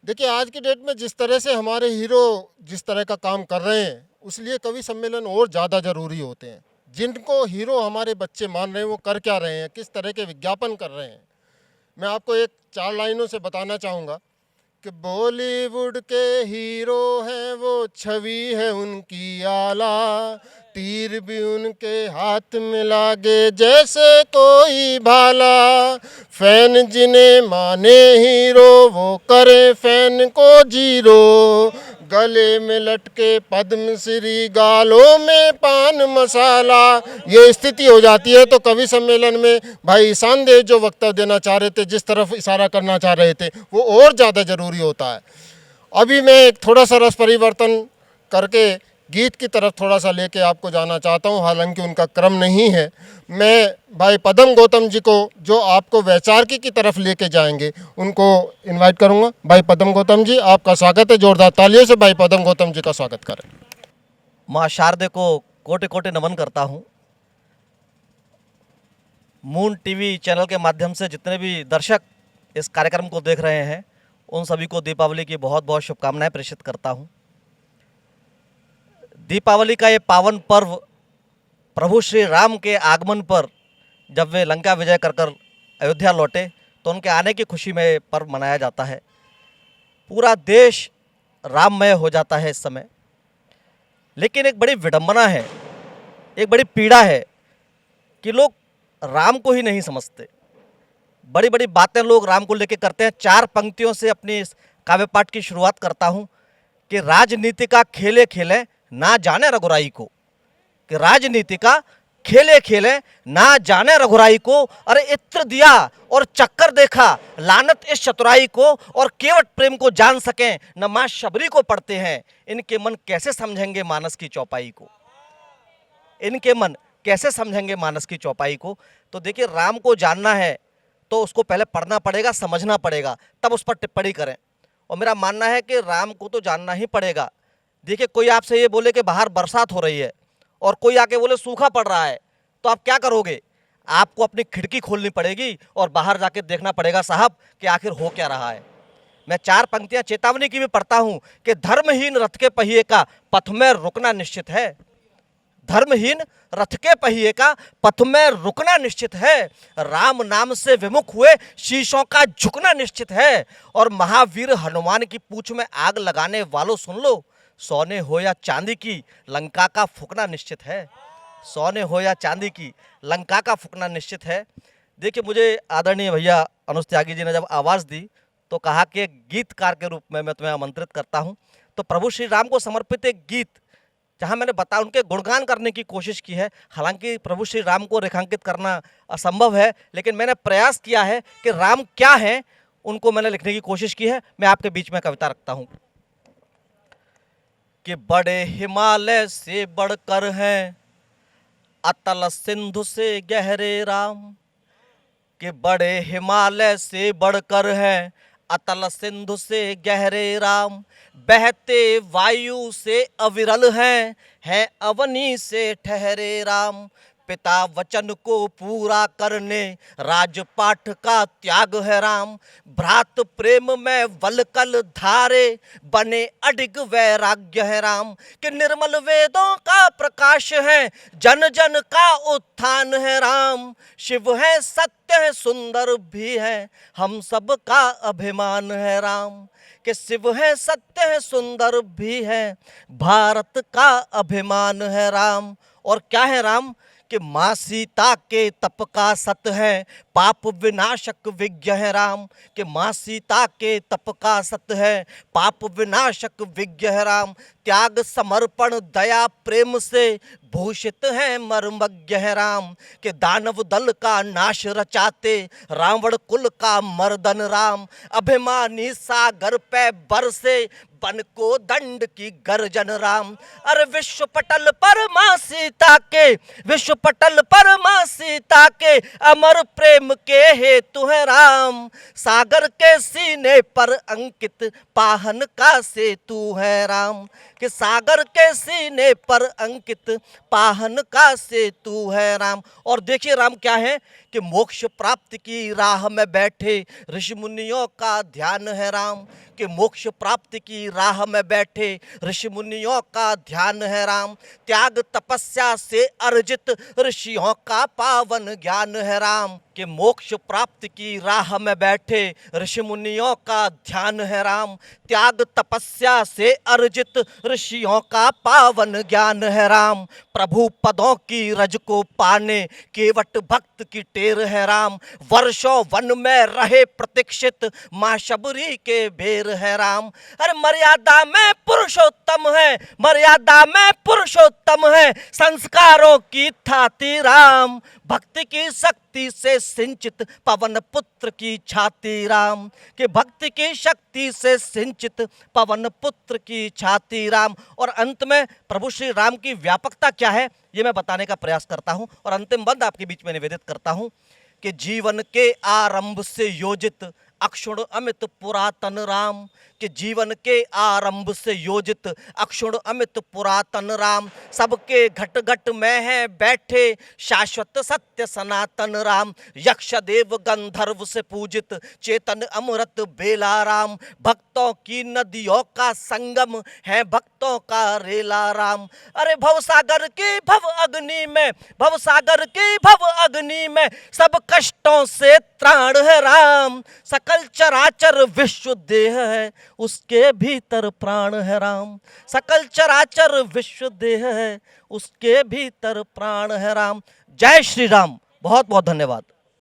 देखिए, आज की डेट में जिस तरह से हमारे हीरो जिस तरह का काम कर रहे हैं, उसलिए कवि सम्मेलन और ज़्यादा ज़रूरी होते हैं। जिनको हीरो हमारे बच्चे मान रहे हैं, वो कर क्या रहे हैं, किस तरह के विज्ञापन कर रहे हैं। मैं आपको एक 4 लाइनों से बताना चाहूँगा कि बॉलीवुड के हीरो हैं, वो छवि है उनकी आला, तीर भी उनके हाथ में लागे जैसे कोई भाला। फैन जिन्हें माने हीरो, वो करे फैन को जीरो, गले में लटके पद्म श्री, गालों में पान मसाला। ये स्थिति हो जाती है। तो कवि सम्मेलन में भाई ईशान देव जो वक्तव्य देना चाह रहे थे, जिस तरफ इशारा करना चाह रहे थे, वो और ज़्यादा ज़रूरी होता है। अभी मैं एक थोड़ा सा रस परिवर्तन करके गीत की तरफ थोड़ा सा लेके आपको जाना चाहता हूँ, हालांकि उनका क्रम नहीं है। मैं भाई पदम गौतम जी को, जो आपको वैचारिकी की तरफ लेके जाएंगे, उनको इनवाइट करूँगा। भाई पदम गौतम जी, आपका स्वागत है। जोरदार तालियों से भाई पदम गौतम जी का स्वागत करें। माँ शारदे को कोटि कोटि नमन करता हूँ। मून टीवी चैनल के माध्यम से जितने भी दर्शक इस कार्यक्रम को देख रहे हैं, उन सभी को दीपावली की बहुत बहुत शुभकामनाएं प्रेषित करता हूँ। दीपावली का ये पावन पर्व प्रभु श्री राम के आगमन पर, जब वे लंका विजय कर कर अयोध्या लौटे, तो उनके आने की खुशी में पर्व मनाया जाता है। पूरा देश राममय हो जाता है इस समय। लेकिन एक बड़ी विडंबना है, एक बड़ी पीड़ा है कि लोग राम को ही नहीं समझते। बड़ी बड़ी बातें लोग राम को लेकर करते हैं। 4 पंक्तियों से अपनी इस काव्य पाठ की शुरुआत करता हूं कि राजनीति का खेले खेले ना जाने रघुराई को, कि राजनीति का खेले खेले ना जाने रघुराई को। अरे इत्र दिया और चक्कर देखा, लानत इस चतुराई को, और केवट प्रेम को जान सकें न मां शबरी को पढ़ते हैं। इनके मन कैसे समझेंगे मानस की चौपाई को, इनके मन कैसे समझेंगे मानस की चौपाई को। तो देखिए, राम को जानना है तो उसको पहले पढ़ना पड़ेगा, समझना पड़ेगा, तब उस पर टिप्पणी करें। और मेरा मानना है कि राम को तो जानना ही पड़ेगा। देखिए, कोई आपसे ये बोले कि बाहर बरसात हो रही है और कोई आके बोले सूखा पड़ रहा है, तो आप क्या करोगे? आपको अपनी खिड़की खोलनी पड़ेगी और बाहर जाके देखना पड़ेगा साहब कि आखिर हो क्या रहा है। मैं 4 पंक्तियां चेतावनी की भी पढ़ता हूं कि धर्महीन रथ के पहिए का पथ में रुकना निश्चित है। धर्महीन रथ के पहिए का पथ में रुकना निश्चित है। राम नाम से विमुख हुए शीशों का झुकना निश्चित है। और महावीर हनुमान की पूंछ में आग लगाने वालों सुन लो, सोने हो या चांदी की लंका का फूकना निश्चित है। सोने हो या चांदी की लंका का फूकना निश्चित है। देखिए, मुझे आदरणीय भैया अनुज त्यागी जी ने जब आवाज़ दी तो कहा कि एक गीतकार के रूप में मैं तुम्हें आमंत्रित करता हूं। तो प्रभु श्री राम को समर्पित एक गीत, जहां मैंने बताया उनके गुणगान करने की कोशिश की है। हालांकि प्रभु श्री राम को रेखांकित करना असंभव है, लेकिन मैंने प्रयास किया है कि राम क्या है, उनको मैंने लिखने की कोशिश की है। मैं आपके बीच में कविता रखता हूं कि बड़े हिमालय से बढ़कर हैं, अतल सिंधु से गहरे राम। कि बड़े हिमालय से बढ़कर हैं, अतल सिंधु से गहरे राम। बहते वायु से अविरल हैं अवनी से ठहरे राम। पिता वचन को पूरा करने राजपाठ का त्याग है राम। भ्रात प्रेम में वलकल धारे बने अडिग वैराग्य है राम। कि निर्मल वेदों का प्रकाश है, जन जन का उत्थान है राम। शिव है, सत्य है, सुंदर भी है, हम सब का अभिमान है राम। कि शिव है, सत्य है, सुंदर भी है, भारत का अभिमान है राम। और क्या है राम? कि माँ सीता के तप का सत है, पाप विनाशक विज्ञ है राम। कि माँ सीता के तप का सत है, पाप विनाशक विज्ञ है राम। त्याग समर्पण दया प्रेम से भूषित है मर्मज्ञ है राम। कि दानव दल का नाश रचाते रावण कुल का मर्दन राम। अभिमानी सागर पे बरसे बन को दंड की गर्जन राम। अरे विश्व पटल पर मां सीता के, विश्व पटल पर मां सीता के, अमर प्रेम के हेतु है राम। सागर के सीने पर अंकित पाहन का सेतु है राम। कि सागर के सीने पर अंकित पाहन का सेतु है राम। और देखिए राम क्या है? कि मोक्ष प्राप्ति की राह में बैठे ऋषि मुनियों का ध्यान है राम। कि मोक्ष प्राप्ति की राह में बैठे ऋषि मुनियों का ध्यान है राम, त्याग तपस्या से अर्जित ऋषियों का पावन ज्ञान है राम, कि मोक्ष प्राप्ति की राह में बैठे ऋषि मुनियों का ध्यान है राम, त्याग तपस्या से अर्जित ऋषियों का पावन ज्ञान है राम, प्रभु पदों की रज को पाने केवट भक्त की टेर है राम, वर्षों वन में रहे प्रतीक्षित माँ शबरी के बेर है राम। अरे मर्यादा में पुरुषोत्तम है, मर्यादा में पुरुषोत्तम है, संस्कारों की थाती राम, भक्ति की शक्ति से सिंचित पवन पुत्र की छाती राम, कि भक्ति की शक्ति से सिंचित पवन पुत्र की छाती राम। और अंत में प्रभु श्री राम की व्यापकता क्या है ये मैं बताने का प्रयास करता हूं और अंतिम बंद आपके बीच में निवेदित करता हूं कि जीवन के आरंभ से योजित अक्षुण अमित पुरातन राम, कि जीवन के आरंभ से योजित अक्षुण अमित पुरातन राम, सबके घट घट में है बैठे शाश्वत सत्य सनातन राम, यक्ष देव गंधर्व से पूजित चेतन अमृत बेला राम, भक्तों की नदियों का संगम है भक्तों का रेला राम। अरे भवसागर की भव अग्नि में, भवसागर की भव अग्नि में सब कष्टों से त्राण है राम, सकल चराचर विश्व देह है उसके भीतर प्राण है राम, सकल चराचर विश्व देह है उसके भीतर प्राण है राम। जय श्री राम। बहुत बहुत धन्यवाद।